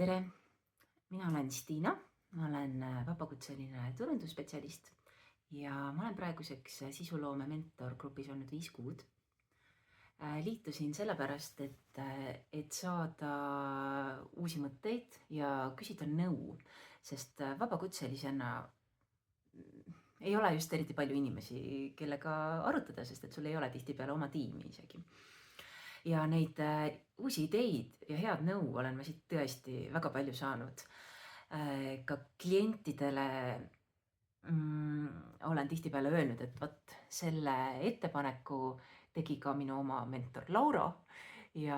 tere, mina olen Stiina, ma olen vabakutseline turundusspetsialist ja ma olen praeguseks sisuloome mentorgrupis olnud 5 kuud. Liitusin sellepärast, et saada uusi mõtteid ja küsida nõu, sest vabakutselisena ei ole just eriti palju inimesi, kellega arutada, sest et sul ei ole tihtipeale oma tiimi isegi. Ja neid uusi ideid ja head nõu olen ma siit tõesti väga palju saanud. Ka klientidele olen tihtipeale öelnud, et vot selle ettepaneku tegi ka minu oma mentor Laura ja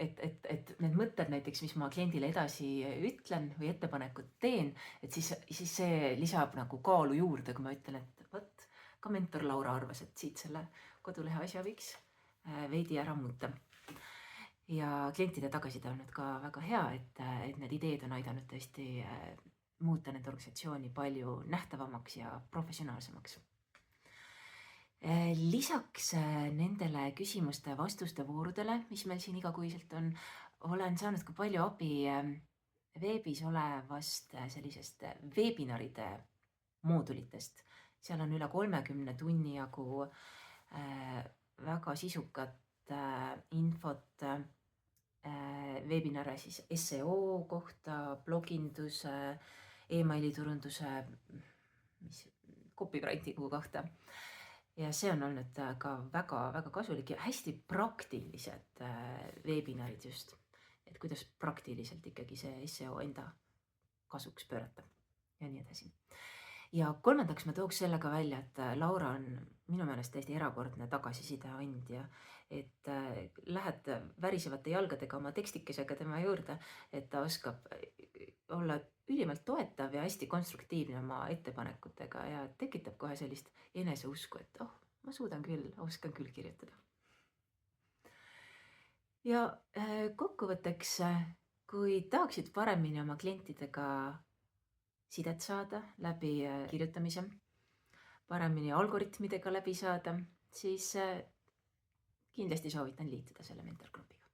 et need mõtted näiteks, mis ma kliendile edasi ütlen või ettepanekut teen, et siis see lisab nagu kaalu juurde, kui ma ütlen, et vot ka mentor Laura arvas, et siit selle kodulehe asja võiks veidi ära muuta. Ja klientide tagasiside on olnud ka väga hea, et need ideed on aidanud tõesti muuta nende organisatsiooni palju nähtavamaks ja professionaalsemaks. Lisaks nendele küsimuste-vastuste voorudele, mis meil siin igakuiselt on, olen saanud ka palju abi veebis olevast sellisest veebinaride moodulitest. Seal on üle 30 tunni jagu väga sisukat infot veebinare siis SEO kohta, bloginduse, emailiturunduse, copywritingu kohta. Ja see on olnud ka väga-väga kasulik ja hästi praktilised veebinarid just, et kuidas praktiliselt ikkagi see SEO enda kasuks pöörata ja nii edasi. Ja kolmandaks ma tooks selle ka välja, et Laura on minu meelest täiesti erakordne tagasiside andja, et lähed värisevate jalgadega oma tekstikesega tema juurde, et ta oskab olla ülimalt toetav ja hästi konstruktiivne oma ettepanekutega ja tekitab kohe sellist eneseusku, et ma suudan küll, oskan küll kirjutada. Ja kokkuvõtteks, kui tahaksid paremini oma klientidega sidet saada läbi kirjutamise, paremini algoritmidega läbi saada, siis kindlasti soovitan liituda selle mentorgrupiga.